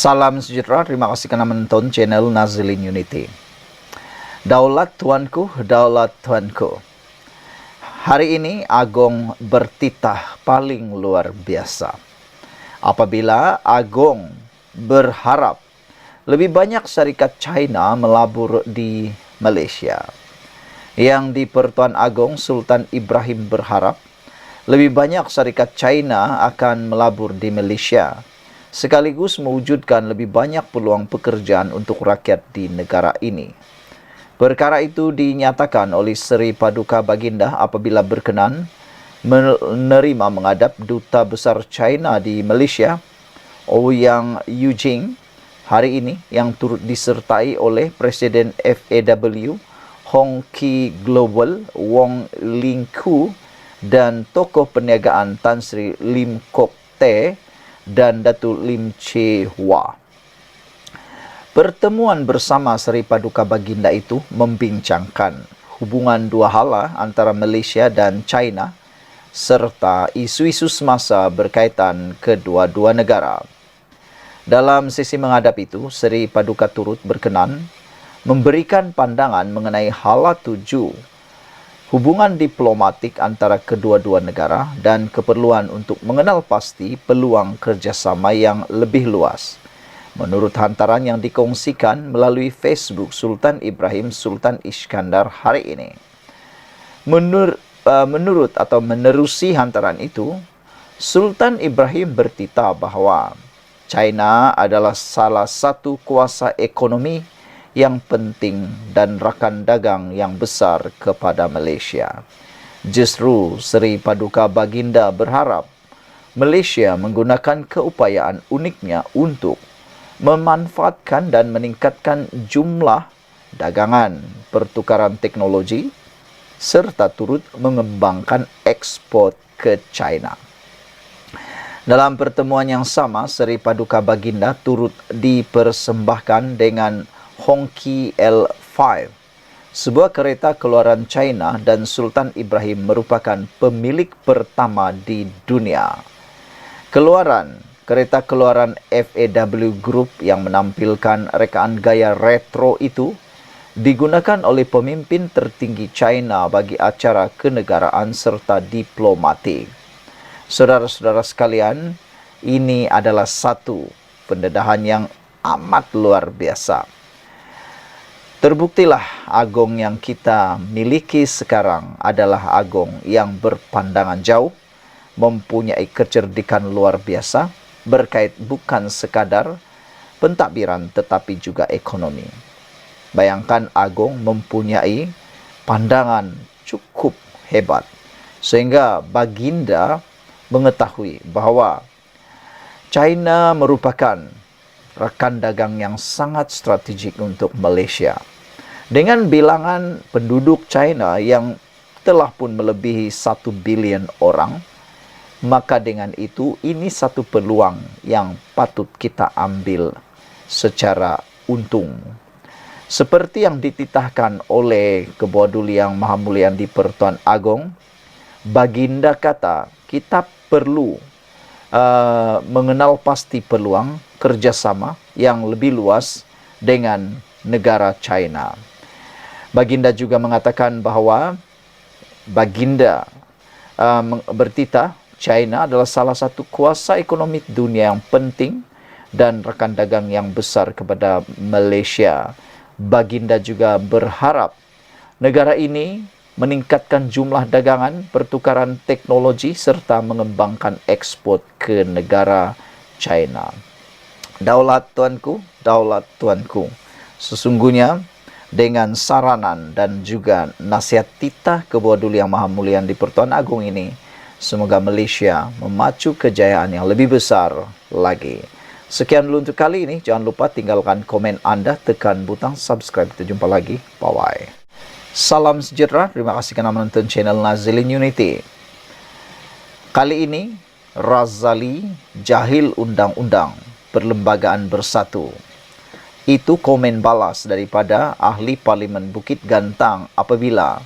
Salam sejahtera, terima kasih kerana menonton channel Nazilin Unity. Daulat Tuanku, Daulat Tuanku. Hari ini Agong bertitah paling luar biasa. Apabila Agong berharap lebih banyak syarikat China melabur di Malaysia. Yang di Pertuan Agong Sultan Ibrahim berharap lebih banyak syarikat China akan melabur di Malaysia, sekaligus mewujudkan lebih banyak peluang pekerjaan untuk rakyat di negara ini. Perkara itu dinyatakan oleh Seri Paduka Baginda apabila berkenan menerima menghadap Duta Besar China di Malaysia, Ouyang Yujing, hari ini yang turut disertai oleh Presiden FAW, Hong Kee Global, Wong Ling Koo, dan tokoh perniagaan Tan Sri Lim Kok Teh dan Datuk Lim Che Hua. Pertemuan bersama Seri Paduka Baginda itu membincangkan hubungan dua hala antara Malaysia dan China serta isu-isu semasa berkaitan kedua-dua negara. Dalam sesi menghadap itu, Seri Paduka turut berkenan memberikan pandangan mengenai hala tuju hubungan diplomatik antara kedua-dua negara dan keperluan untuk mengenal pasti peluang kerjasama yang lebih luas. Menurut hantaran yang dikongsikan melalui Facebook Sultan Ibrahim Sultan Iskandar hari ini. Menurut atau menerusi hantaran itu, Sultan Ibrahim bertitah bahawa China adalah salah satu kuasa ekonomi yang penting dan rakan dagang yang besar kepada Malaysia. Justru Seri Paduka Baginda berharap Malaysia menggunakan keupayaan uniknya untuk memanfaatkan dan meningkatkan jumlah dagangan, pertukaran teknologi serta turut mengembangkan ekspor ke China. Dalam pertemuan yang sama, Seri Paduka Baginda turut dipersembahkan dengan Hong Kee L5, sebuah kereta keluaran China, dan Sultan Ibrahim merupakan pemilik pertama di dunia. Kereta keluaran FAW Group yang menampilkan rekaan gaya retro itu digunakan oleh pemimpin tertinggi China bagi acara kenegaraan serta diplomatik. Saudara-saudara sekalian, ini adalah satu pendedahan yang amat luar biasa. Terbuktilah Agong yang kita miliki sekarang adalah Agong yang berpandangan jauh, mempunyai kecerdikan luar biasa, berkait bukan sekadar pentadbiran tetapi juga ekonomi. Bayangkan Agong mempunyai pandangan cukup hebat, sehingga Baginda mengetahui bahawa China merupakan rakan dagang yang sangat strategik untuk Malaysia. Dengan bilangan penduduk China yang telah pun melebihi 1 bilion orang, maka dengan itu ini satu peluang yang patut kita ambil secara untung. Seperti yang dititahkan oleh Ketua Duli Yang Maha Mulia di Pertuan Agong, Baginda kata kita perlu mengenal pasti peluang kerjasama yang lebih luas dengan negara China. Baginda juga mengatakan bahawa Baginda bertitah China adalah salah satu kuasa ekonomi dunia yang penting dan rakan dagang yang besar kepada Malaysia. Baginda juga berharap negara ini meningkatkan jumlah dagangan, pertukaran teknologi serta mengembangkan ekspor ke negara China. Daulat Tuanku, Daulat Tuanku. Sesungguhnya dengan saranan dan juga nasihat titah Ketua Duli Yang Maha Mulia di Pertuan Agong ini, semoga Malaysia memacu kejayaan yang lebih besar lagi. Sekian dulu untuk kali ini. Jangan lupa tinggalkan komen anda, tekan butang subscribe. Kita jumpa lagi. Bye-bye. Salam sejahtera. Terima kasih kerana menonton channel Nazilin Unity. Kali ini, Razali jahil undang-undang Perlembagaan Bersatu. Itu komen balas daripada ahli Parlimen Bukit Gantang apabila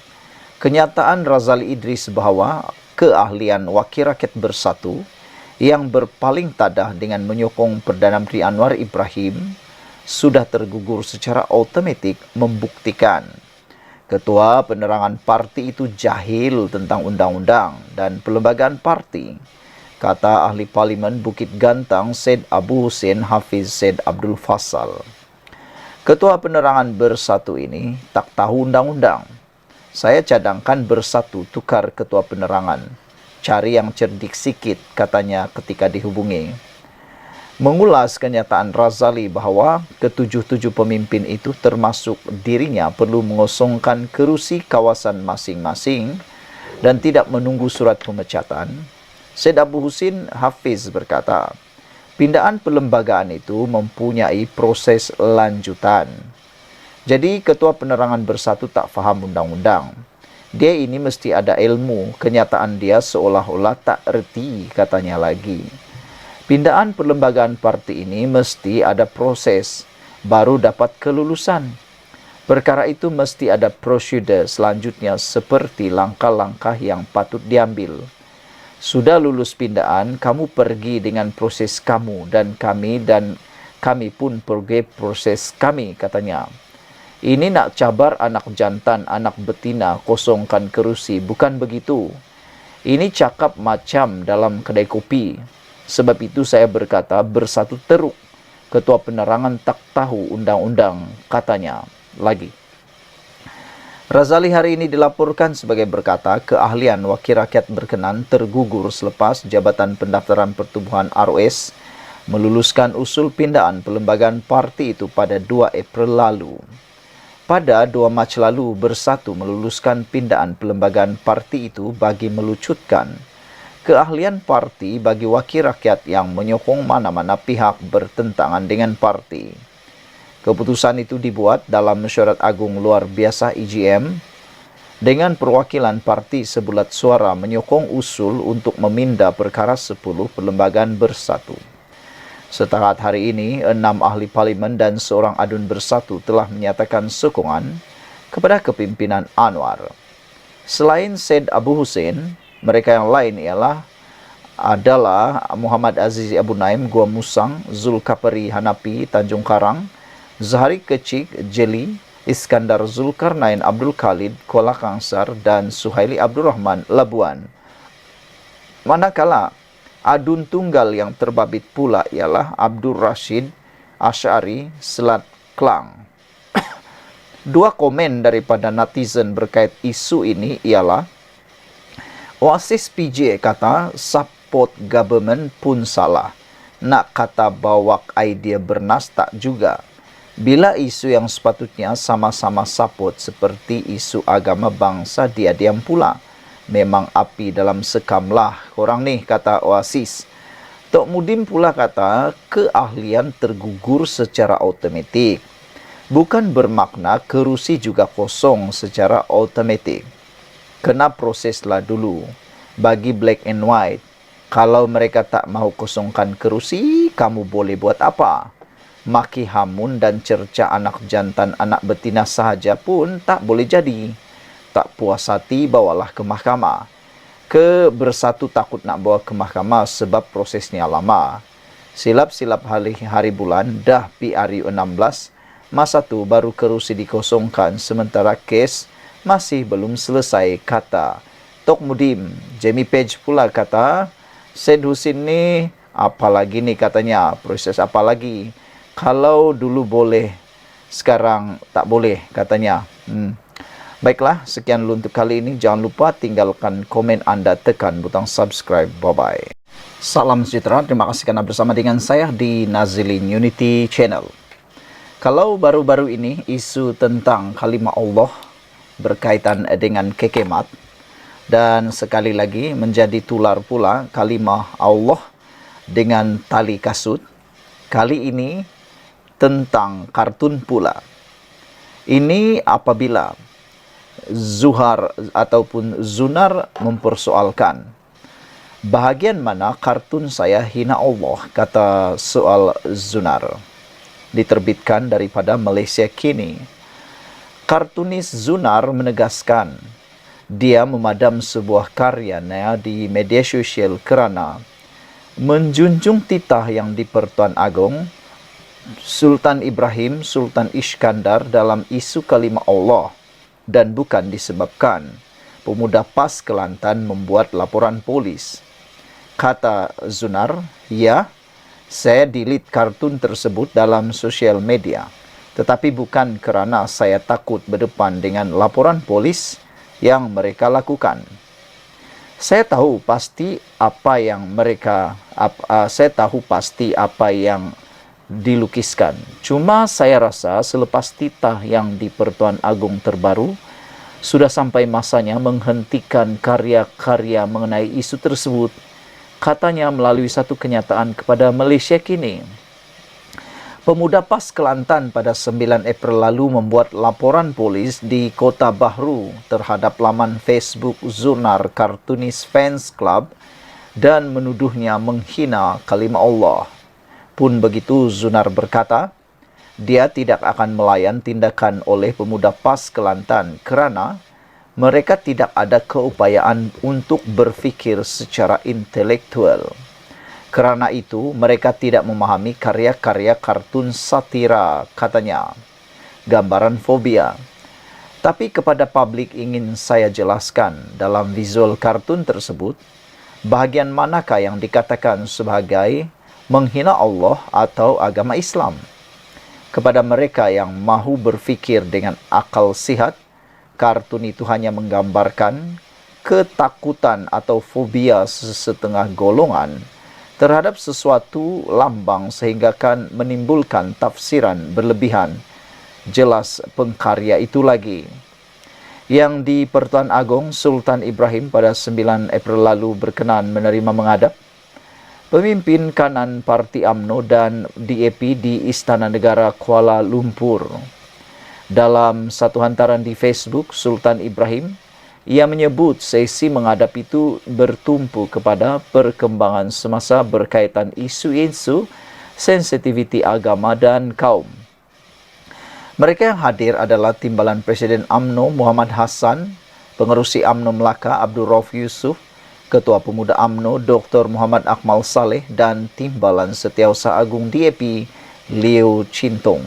kenyataan Razali Idris bahawa keahlian Wakil Rakyat Bersatu yang berpaling tadah dengan menyokong Perdana Menteri Anwar Ibrahim sudah tergugur secara otomatik membuktikan ketua penerangan parti itu jahil tentang undang-undang dan perlembagaan parti, kata ahli Parlimen Bukit Gantang Syed Abu Hussein Hafiz Syed Abdul Fassal. Ketua penerangan Bersatu ini tak tahu undang-undang. Saya cadangkan Bersatu tukar ketua penerangan. Cari yang cerdik sikit, katanya ketika dihubungi. Mengulas kenyataan Razali bahawa ketujuh-tujuh pemimpin itu termasuk dirinya perlu mengosongkan kerusi kawasan masing-masing dan tidak menunggu surat pemecatan, Syed Abu Hussein Hafiz berkata, pindaan perlembagaan itu mempunyai proses lanjutan. Jadi ketua penerangan Bersatu tak faham undang-undang. Dia ini mesti ada ilmu, kenyataan dia seolah-olah tak erti, katanya lagi. Pindaan perlembagaan parti ini mesti ada proses, baru dapat kelulusan. Perkara itu mesti ada prosedur selanjutnya seperti langkah-langkah yang patut diambil. Sudah lulus pindaan, kamu pergi dengan proses kamu dan kami pun pergi proses kami, katanya. Ini nak cabar anak jantan, anak betina, kosongkan kerusi. Bukan begitu. Ini cakap macam dalam kedai kopi. Sebab itu saya berkata Bersatu teruk. Ketua penerangan tak tahu undang-undang, katanya lagi. Razali hari ini dilaporkan sebagai berkata keahlian wakil rakyat berkenan tergugur selepas Jabatan Pendaftaran Pertubuhan ROS meluluskan usul pindaan perlembagaan parti itu pada 2 April lalu. Pada 2 Mac lalu, Bersatu meluluskan pindaan perlembagaan parti itu bagi melucutkan keahlian parti bagi wakil rakyat yang menyokong mana-mana pihak bertentangan dengan parti. Keputusan itu dibuat dalam Mesyuarat Agung Luar Biasa EGM dengan perwakilan parti sebulat suara menyokong usul untuk meminda perkara 10 perlembagaan Bersatu. Setakat hari ini, 6 ahli Parlimen dan seorang adun Bersatu telah menyatakan sokongan kepada kepimpinan Anwar. Selain Syed Abu Hussein, mereka yang lain adalah Muhammad Aziz Abu Naim, Gua Musang, Zulkapari Hanapi, Tanjung Karang, Zahari Kecik, Jeli, Iskandar Zulkarnain Abdul Khalid, Kuala Kangsar, dan Suhaili Abdul Rahman, Labuan. Manakala adun tunggal yang terbabit pula ialah Abdul Rashid Ash'ari, Selat Klang. Dua komen daripada netizen berkait isu ini ialah Oasis PJ kata support government pun salah. Nak kata bawak idea bernas tak juga. Bila isu yang sepatutnya sama-sama support seperti isu agama bangsa dia diam pula. Memang api dalam sekamlah korang ni, kata Oasis. Tok Mudim pula kata keahlian tergugur secara automatik. Bukan bermakna kerusi juga kosong secara automatik. Kena proseslah dulu. Bagi black and white. Kalau mereka tak mahu kosongkan kerusi, kamu boleh buat apa? Maki hamun dan cerca anak jantan anak betina sahaja pun tak boleh jadi. Tak puas hati, bawalah ke mahkamah. Bersatu takut nak bawa ke mahkamah sebab prosesnya lama. Silap-silap hari bulan dah PRU 16, masa tu baru kerusi dikosongkan sementara kes masih belum selesai, kata Tok Mudim. Jamie Page pula kata, Syed Hussein ni apa lagi ni, katanya, proses apa lagi? Kalau dulu boleh, sekarang tak boleh, katanya. Baiklah, sekian dulu untuk kali ini. Jangan lupa tinggalkan komen anda, tekan butang subscribe. Bye-bye. Salam sejahtera, terima kasih kerana bersama dengan saya di Nazilin Unity Channel. Kalau baru-baru ini isu tentang kalimah Allah berkaitan dengan kekemat, dan sekali lagi menjadi tular pula kalimah Allah dengan tali kasut. Kali ini tentang kartun pula. Ini apabila Zuhar ataupun Zunar mempersoalkan bahagian mana kartun saya hina Allah, kata soal Zunar. Diterbitkan daripada Malaysia Kini. Kartunis Zunar menegaskan dia memadam sebuah karyanya di media sosial kerana menjunjung titah yang di-Pertuan Agong Sultan Ibrahim Sultan Iskandar dalam isu kalimah Allah, dan bukan disebabkan pemuda PAS Kelantan membuat laporan polis. Kata Zunar, ya, saya delete kartun tersebut dalam sosial media, tetapi bukan kerana saya takut berdepan dengan laporan polis yang mereka lakukan. Saya tahu pasti apa yang dilukiskan. Cuma saya rasa selepas titah yang di-Pertuan Agong terbaru, sudah sampai masanya menghentikan karya-karya mengenai isu tersebut. Katanya melalui satu kenyataan kepada Malaysia kini. Pemuda PAS Kelantan pada 9 April lalu membuat laporan polis di Kota Bahru terhadap laman Facebook Zunar Cartoonist Fans Club dan menuduhnya menghina kalimah Allah. Pun begitu, Zunar berkata, dia tidak akan melayan tindakan oleh pemuda PAS Kelantan kerana mereka tidak ada keupayaan untuk berfikir secara intelektual. Kerana itu, mereka tidak memahami karya-karya kartun satira, katanya. Gambaran fobia. Tapi kepada publik ingin saya jelaskan, dalam visual kartun tersebut, bahagian manakah yang dikatakan sebagai menghina Allah atau agama Islam? Kepada mereka yang mahu berfikir dengan akal sihat, kartun itu hanya menggambarkan ketakutan atau fobia sesetengah golongan terhadap sesuatu lambang sehingga kan menimbulkan tafsiran berlebihan. Jelas pengkarya itu lagi. Yang di Pertuan Agong, Sultan Ibrahim pada 9 April lalu berkenan menerima menghadap pemimpin kanan Parti UMNO dan DAP di Istana Negara Kuala Lumpur. Dalam satu hantaran di Facebook, Sultan Ibrahim, ia menyebut sesi menghadap itu bertumpu kepada perkembangan semasa berkaitan isu-isu sensitiviti agama dan kaum. Mereka yang hadir adalah Timbalan Presiden UMNO Muhammad Hassan, Pengerusi UMNO Melaka Abdul Rauf Yusuf, Ketua Pemuda UMNO Dr. Muhammad Akmal Saleh dan Timbalan Setiausaha Agung DAP Liu Chintong.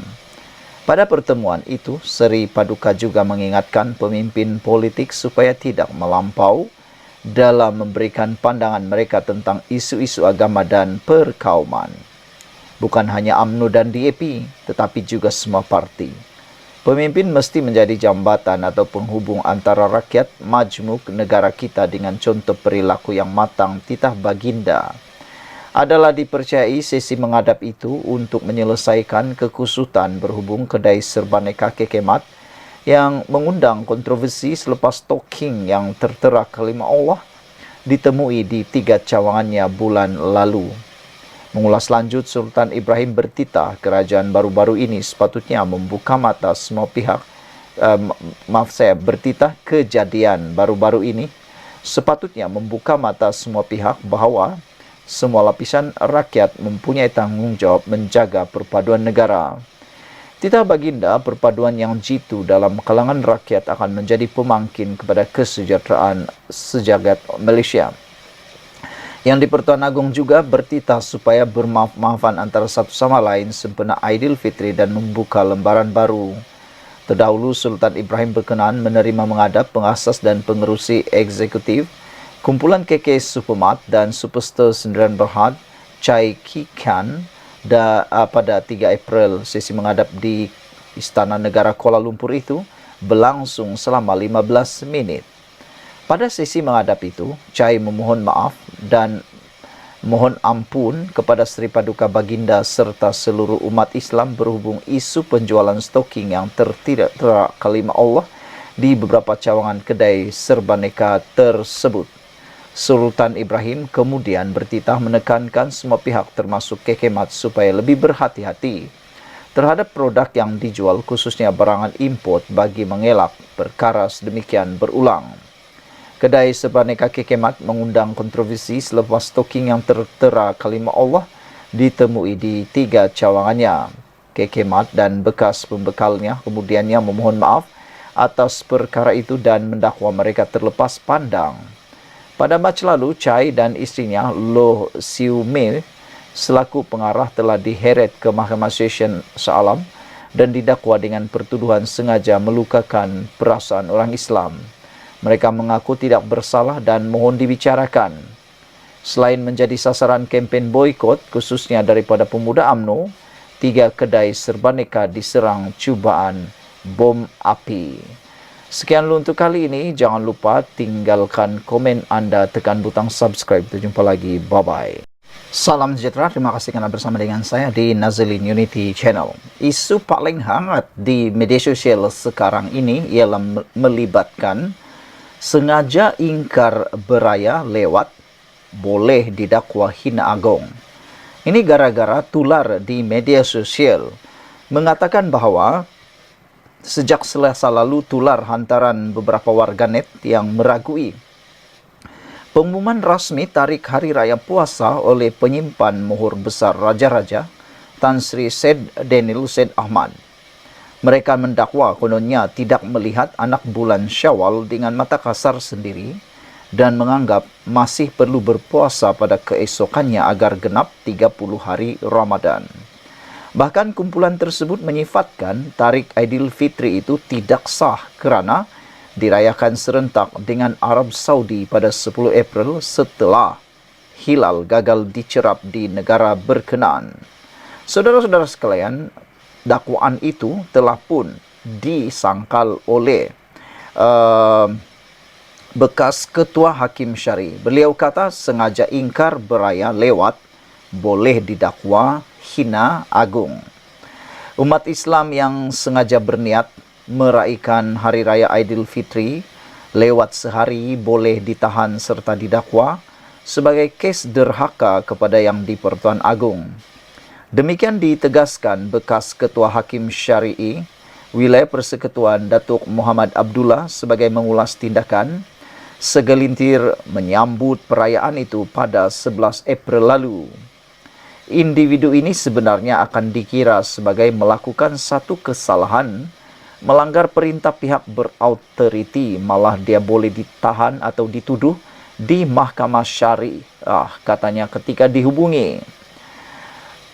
Pada pertemuan itu, Seri Paduka juga mengingatkan pemimpin politik supaya tidak melampau dalam memberikan pandangan mereka tentang isu-isu agama dan perkauman. Bukan hanya UMNO dan DAP, tetapi juga semua parti. Pemimpin mesti menjadi jambatan atau penghubung antara rakyat majmuk negara kita dengan contoh perilaku yang matang titah baginda. Adalah dipercayai sesi menghadap itu untuk menyelesaikan kekusutan berhubung kedai serbaneka kekemat yang mengundang kontroversi selepas stalking yang tertera kalimah Allah ditemui di 3 cawangannya bulan lalu. Mengulas lanjut, Sultan Ibrahim bertitah kerajaan baru-baru ini sepatutnya membuka mata semua pihak. Bertitah kejadian baru-baru ini sepatutnya membuka mata semua pihak bahawa semua lapisan rakyat mempunyai tanggungjawab menjaga perpaduan negara. Titah baginda perpaduan yang jitu dalam kalangan rakyat akan menjadi pemangkin kepada kesejahteraan sejagat Malaysia. Yang di Pertuan Agong juga bertitah supaya bermaaf-maafan antara satu sama lain sempena Aidilfitri dan membuka lembaran baru. Terdahulu, Sultan Ibrahim berkenan menerima menghadap pengasas dan pengerusi eksekutif Kumpulan KK Supermat dan Superstar Sendirian Berhad Chai Kikan pada 3 April. Sesi menghadap di Istana Negara Kuala Lumpur itu berlangsung selama 15 menit. Pada sesi menghadap itu, Chai memohon maaf dan mohon ampun kepada Seri Paduka Baginda serta seluruh umat Islam berhubung isu penjualan stocking yang tertera kalimah Allah di beberapa cawangan kedai serbaneka tersebut. Sultan Ibrahim kemudian bertitah menekankan semua pihak termasuk kekemat supaya lebih berhati-hati terhadap produk yang dijual khususnya barangan import bagi mengelak perkara sedemikian berulang. Kedai serbaneka kekemat mengundang kontroversi selepas stocking yang tertera kalimah Allah ditemui di 3 cawangannya. Kekemat dan bekas pembekalnya kemudiannya memohon maaf atas perkara itu dan mendakwa mereka terlepas pandang. Pada Mac lalu, Chai dan istrinya Loh Siu Mei selaku pengarah telah diheret ke Mahkamah Session Shah Alam dan didakwa dengan pertuduhan sengaja melukakan perasaan orang Islam. Mereka mengaku tidak bersalah dan mohon dibicarakan. Selain menjadi sasaran kempen boikot, khususnya daripada pemuda UMNO, 3 kedai serbaneka diserang cubaan bom api. Sekian dulu untuk kali ini. Jangan lupa tinggalkan komen anda, tekan butang subscribe. Kita jumpa lagi. Bye-bye. Salam sejahtera. Terima kasih kerana bersama dengan saya di Nazilin Unity Channel. Isu paling hangat di media sosial sekarang ini ialah melibatkan sengaja ingkar beraya lewat boleh didakwa hina agong. Ini gara-gara tular di media sosial mengatakan bahawa sejak Selasa lalu tular hantaran beberapa warganet yang meragui pengumuman rasmi tarikh Hari Raya Puasa oleh penyimpan mohor besar Raja-Raja Tan Sri Syed Daniel Syed Ahmad. Mereka mendakwa kononnya tidak melihat anak bulan Syawal dengan mata kasar sendiri dan menganggap masih perlu berpuasa pada keesokannya agar genap 30 hari Ramadan. Bahkan kumpulan tersebut menyifatkan tarikh Aidilfitri itu tidak sah kerana dirayakan serentak dengan Arab Saudi pada 10 April setelah hilal gagal dicerap di negara berkenaan. Saudara-saudara sekalian, dakwaan itu telah pun disangkal oleh bekas Ketua Hakim Syari. Beliau kata sengaja ingkar beraya lewat boleh didakwa hina agung. Umat Islam yang sengaja berniat meraihkan Hari Raya Aidilfitri lewat sehari boleh ditahan serta didakwa sebagai kes derhaka kepada Yang di-Pertuan Agong. Demikian ditegaskan bekas Ketua Hakim Syari'i Wilayah Persekutuan Datuk Muhammad Abdullah sebagai mengulas tindakan segelintir menyambut perayaan itu pada 11 April lalu. Individu ini sebenarnya akan dikira sebagai melakukan satu kesalahan, melanggar perintah pihak berautoriti, malah dia boleh ditahan atau dituduh di Mahkamah Syari, katanya ketika dihubungi.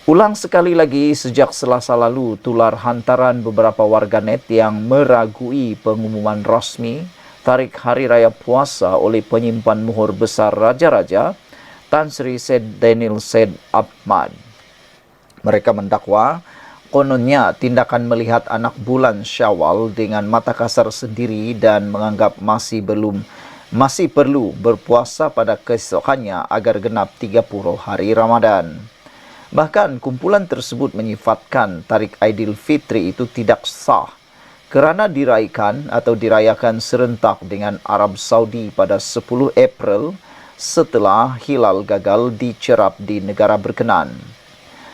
Ulang sekali lagi, sejak Selasa lalu, tular hantaran beberapa warganet yang meragui pengumuman rasmi tarikh Hari Raya Puasa oleh penyimpan mohor besar Raja-Raja Tan Sri Syed Daniel Syed Ahmad. Mereka mendakwa kononnya tindakan melihat anak bulan Syawal dengan mata kasar sendiri dan menganggap masih perlu berpuasa pada keesokannya agar genap 30 hari Ramadan. Bahkan kumpulan tersebut menyifatkan tarikh Aidilfitri itu tidak sah kerana dirayakan serentak dengan Arab Saudi pada 10 April setelah hilal gagal dicerap di negara berkenaan.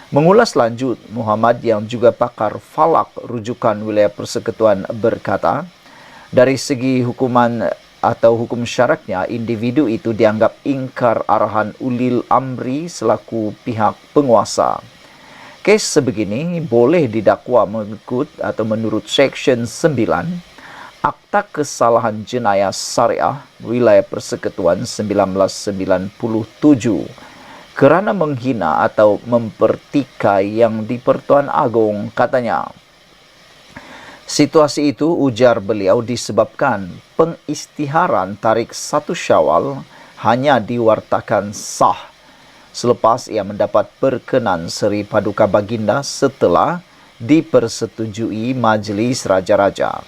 Mengulas lanjut, Muhammad yang juga pakar falak rujukan Wilayah Persekutuan berkata, dari segi hukuman atau hukum syaraknya, individu itu dianggap ingkar arahan ulil amri selaku pihak penguasa. Kes sebegini boleh didakwa mengikut atau menurut Seksyen 9 Akta Kesalahan Jenayah Syariah Wilayah Persekutuan 1997 kerana menghina atau mempertikai Yang di-Pertuan Agong, katanya. Situasi itu, ujar beliau, disebabkan pengistiharan tarikh 1 Syawal hanya diwartakan sah selepas ia mendapat perkenan Seri Paduka Baginda setelah dipersetujui Majlis Raja-Raja.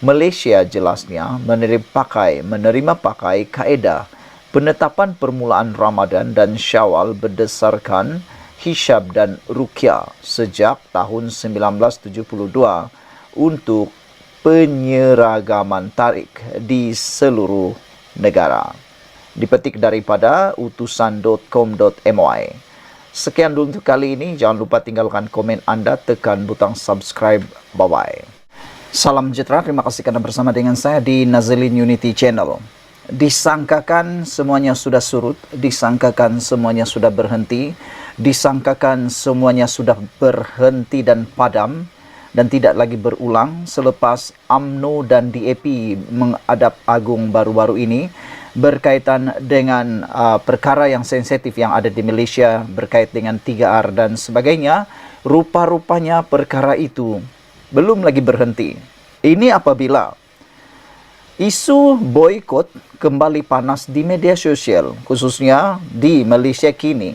Malaysia jelasnya menerima pakai kaedah penetapan permulaan Ramadan dan Syawal berdasarkan hisab dan ruqyah sejak tahun 1972 untuk penyeragaman tarikh di seluruh negara. Dipetik daripada utusan.com.my. Sekian dulu untuk kali ini. Jangan lupa tinggalkan komen anda, tekan butang subscribe. Bye-bye. Salam sejahtera. Terima kasih kerana bersama dengan saya di Nazilin Unity Channel. Disangkakan semuanya sudah surut, disangkakan semuanya sudah berhenti, disangkakan semuanya sudah berhenti dan padam dan tidak lagi berulang selepas UMNO dan DAP menghadap agung baru-baru ini berkaitan dengan perkara yang sensitif yang ada di Malaysia berkait dengan 3R dan sebagainya. Rupa-rupanya perkara itu belum lagi berhenti. Ini apabila isu boikot kembali panas di media sosial, khususnya di Malaysia Kini.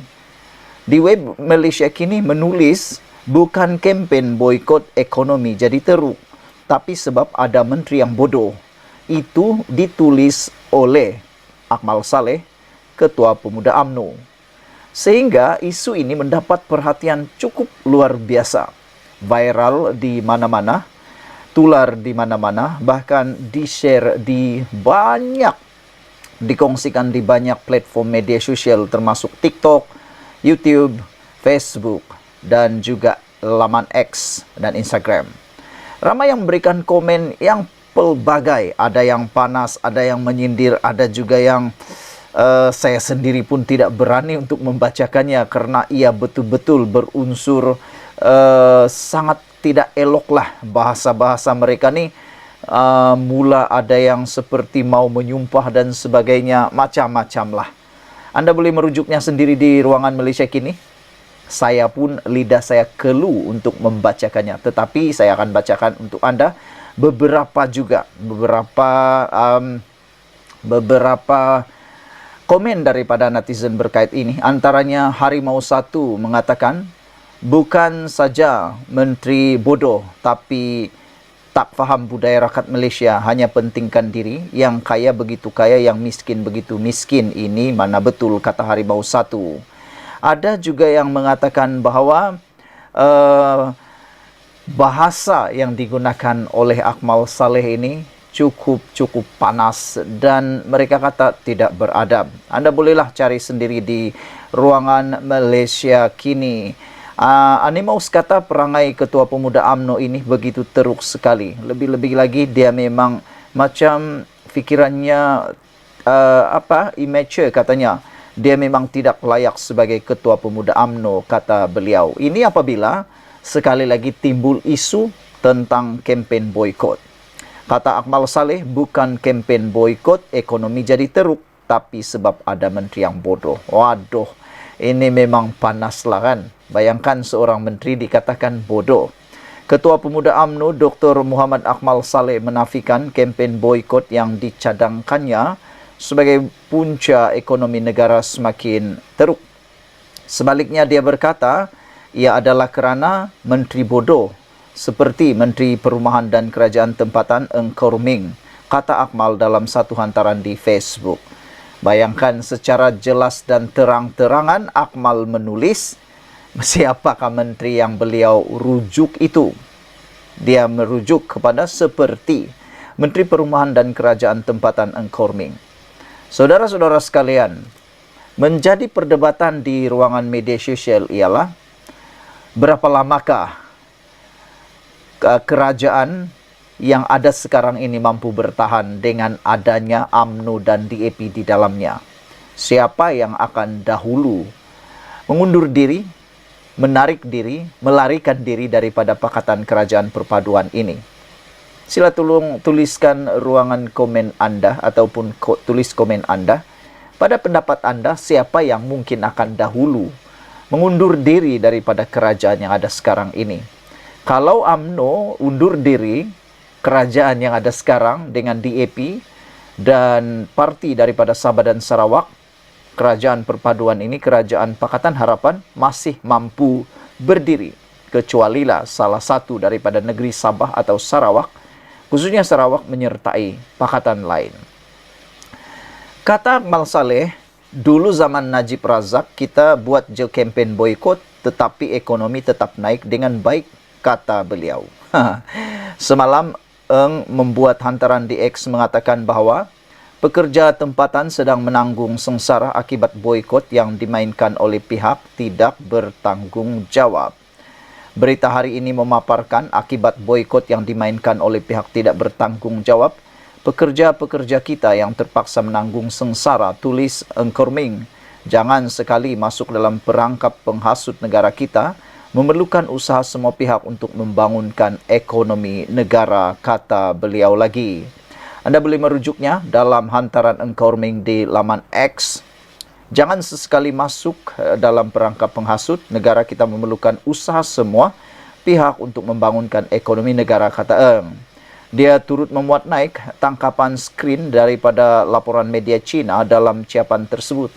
Di web Malaysia Kini menulis bukan kempen boikot ekonomi jadi teruk, tapi sebab ada menteri yang bodoh. Itu ditulis oleh Akmal Saleh, Ketua Pemuda UMNO. Sehingga isu ini mendapat perhatian cukup luar biasa. Viral di mana-mana, tular di mana-mana, bahkan di-share dikongsikan di banyak platform media sosial termasuk TikTok, YouTube, Facebook, dan juga laman X dan Instagram. Ramai yang memberikan komen yang pelbagai, ada yang panas, ada yang menyindir, ada juga yang saya sendiri pun tidak berani untuk membacakannya karena ia betul-betul berunsur sangat tidak elok lah bahasa-bahasa mereka nih. Mula ada yang seperti mau menyumpah dan sebagainya, macam-macam lah. Anda boleh merujuknya sendiri di ruangan Malaysia Kini. Saya pun lidah saya kelu untuk membacakannya, tetapi saya akan bacakan untuk Anda beberapa komen daripada netizen berkait ini. Antaranya Harimau 1 mengatakan, bukan saja menteri bodoh, tapi tak faham budaya rakyat Malaysia, hanya pentingkan diri, yang kaya begitu kaya, yang miskin begitu miskin. Ini mana betul, kata Harimau 1. Ada juga yang mengatakan bahawa bahasa yang digunakan oleh Akmal Saleh ini cukup panas dan mereka kata tidak beradab. Anda bolehlah cari sendiri di ruangan Malaysia Kini. Animaus kata perangai Ketua Pemuda UMNO ini begitu teruk sekali. Lebih-lebih lagi dia memang macam fikirannya immature katanya. Dia memang tidak layak sebagai Ketua Pemuda UMNO, kata beliau. Ini apabila sekali lagi timbul isu tentang kempen boikot. Kata Akmal Saleh, bukan kempen boikot ekonomi jadi teruk, tapi sebab ada menteri yang bodoh. Waduh, ini memang panas lah kan. Bayangkan seorang menteri dikatakan bodoh. Ketua Pemuda UMNO Dr. Muhammad Akmal Saleh menafikan kempen boikot yang dicadangkannya sebagai punca ekonomi negara semakin teruk. Sebaliknya dia berkata, ia adalah kerana menteri bodoh seperti Menteri Perumahan dan Kerajaan Tempatan Eng Korming, kata Akmal dalam satu hantaran di Facebook. Bayangkan secara jelas dan terang-terangan Akmal menulis siapakah menteri yang beliau rujuk itu. Dia merujuk kepada seperti Menteri Perumahan dan Kerajaan Tempatan Eng Korming. Saudara-saudara sekalian, menjadi perdebatan di ruangan media sosial ialah berapa lamakah kerajaan yang ada sekarang ini mampu bertahan dengan adanya UMNO dan DAP di dalamnya. Siapa yang akan dahulu mengundur diri, menarik diri, melarikan diri daripada Pakatan Kerajaan Perpaduan ini? Sila tuliskan ruangan komen Anda ataupun tulis komen Anda. Pada pendapat Anda, siapa yang mungkin akan dahulu mengundur diri daripada kerajaan yang ada sekarang ini? Kalau UMNO undur diri, kerajaan yang ada sekarang dengan DAP dan parti daripada Sabah dan Sarawak, kerajaan perpaduan ini, kerajaan Pakatan Harapan masih mampu berdiri. Kecualilah salah satu daripada negeri Sabah atau Sarawak, khususnya Sarawak, menyertai pakatan lain. Kata Akmal Saleh, dulu zaman Najib Razak kita buat je kempen boikot tetapi ekonomi tetap naik dengan baik, kata beliau. Semalam Eng membuat hantaran di X mengatakan bahawa pekerja tempatan sedang menanggung sengsara akibat boikot yang dimainkan oleh pihak tidak bertanggung jawab. Berita hari ini memaparkan akibat boikot yang dimainkan oleh pihak tidak bertanggung jawab, pekerja-pekerja kita yang terpaksa menanggung sengsara, tulis Eng Korming. Jangan sekali masuk dalam perangkap penghasut negara kita, memerlukan usaha semua pihak untuk membangunkan ekonomi negara, kata beliau lagi. Anda boleh merujuknya dalam hantaran Encouraging di laman X. Jangan sesekali masuk dalam perangkap penghasut. Negara kita memerlukan usaha semua pihak untuk membangunkan ekonomi negara, kata Eng. Dia turut memuat naik tangkapan skrin daripada laporan media China dalam ciapan tersebut.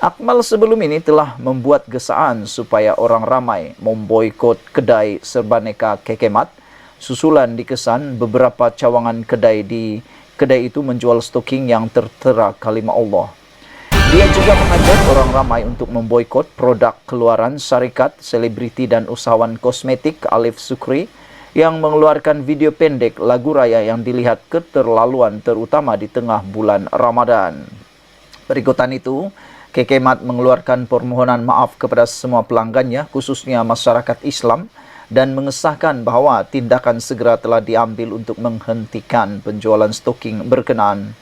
Akmal sebelum ini telah membuat gesaan supaya orang ramai memboikot kedai serbaneka Kekemat. Susulan dikesan beberapa cawangan kedai itu menjual stoking yang tertera kalimah Allah. Dia juga mengajak orang ramai untuk memboikot produk keluaran syarikat, selebriti dan usahawan kosmetik Alif Sukri yang mengeluarkan video pendek lagu raya yang dilihat keterlaluan terutama di tengah bulan Ramadan. Berikutan itu, Kekemat mengeluarkan permohonan maaf kepada semua pelanggannya, khususnya masyarakat Islam, dan mengesahkan bahawa tindakan segera telah diambil untuk menghentikan penjualan stoking berkenaan.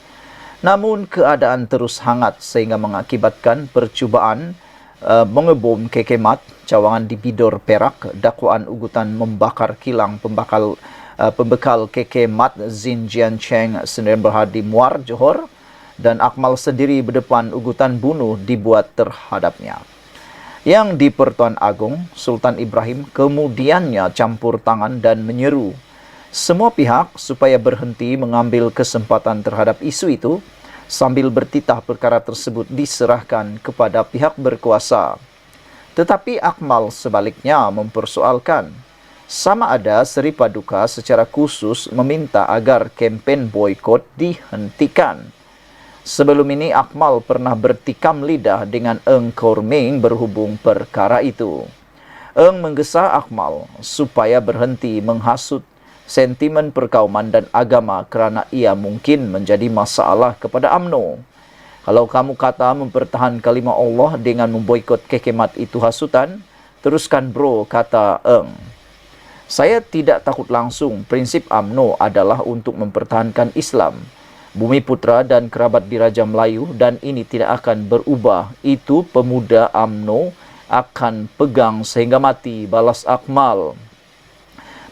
Namun keadaan terus hangat sehingga mengakibatkan percubaan mengebom Kekemat cawangan di Bidor, Perak. Dakwaan ugutan membakar kilang pembekal Kekemat Xinjiang Cheng Sdn Bhd Muar, Johor, dan Akmal sendiri berdepan ugutan bunuh dibuat terhadapnya. Yang di Pertuan Agong, Sultan Ibrahim kemudiannya campur tangan dan menyeru semua pihak supaya berhenti mengambil kesempatan terhadap isu itu sambil bertitah perkara tersebut diserahkan kepada pihak berkuasa. Tetapi Akmal sebaliknya mempersoalkan sama ada Sri Paduka secara khusus meminta agar kempen boikot dihentikan. Sebelum ini Akmal pernah bertikam lidah dengan Eng Korming berhubung perkara itu. Eng menggesa Akmal supaya berhenti menghasut sentimen perkauman dan agama kerana ia mungkin menjadi masalah kepada UMNO. Kalau kamu kata mempertahan kalimah Allah dengan memboikot Kekemat itu hasutan, teruskan bro, kata Eng. Saya tidak takut langsung. Prinsip UMNO adalah untuk mempertahankan Islam, Bumi Putra dan kerabat diraja Melayu, dan ini tidak akan berubah. Itu pemuda UMNO akan pegang sehingga mati, balas Akmal.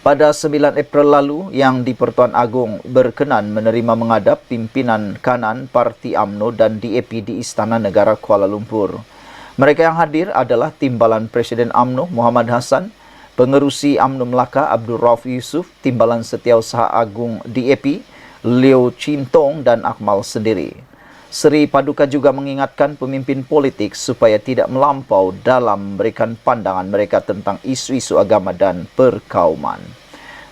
Pada 9 April lalu, yang di Pertuan Agong berkenan menerima menghadap pimpinan kanan Parti UMNO dan DAP di Istana Negara Kuala Lumpur. Mereka yang hadir adalah Timbalan Presiden UMNO Muhammad Hassan, Pengerusi UMNO Melaka Abdul Rauf Yusuf, Timbalan Setiausaha Agung DAP Leo Cintong dan Akmal sendiri. Sri Paduka juga mengingatkan pemimpin politik supaya tidak melampau dalam memberikan pandangan mereka tentang isu-isu agama dan perkauman.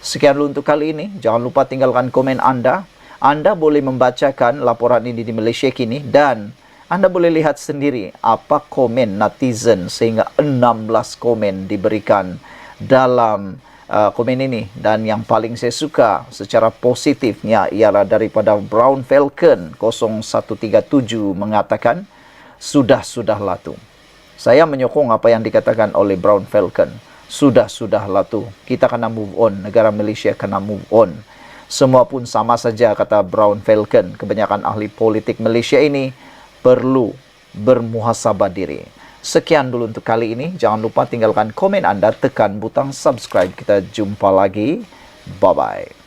Sekian dulu untuk kali ini. Jangan lupa tinggalkan komen Anda. Anda boleh membacakan laporan ini di Malaysia Kini dan Anda boleh lihat sendiri apa komen netizen sehingga 16 komen diberikan dalam komen ini. Dan yang paling saya suka secara positifnya ialah daripada Brown Falcon 0137 mengatakan sudah-sudahlah tu. Saya menyokong apa yang dikatakan oleh Brown Falcon. Sudah-sudahlah tu. Kita kena move on. Negara Malaysia kena move on. Semua pun sama saja, kata Brown Falcon. Kebanyakan ahli politik Malaysia ini perlu bermuhasabah diri. Sekian dulu untuk kali ini. Jangan lupa tinggalkan komen Anda, tekan butang subscribe. Kita jumpa lagi. Bye-bye.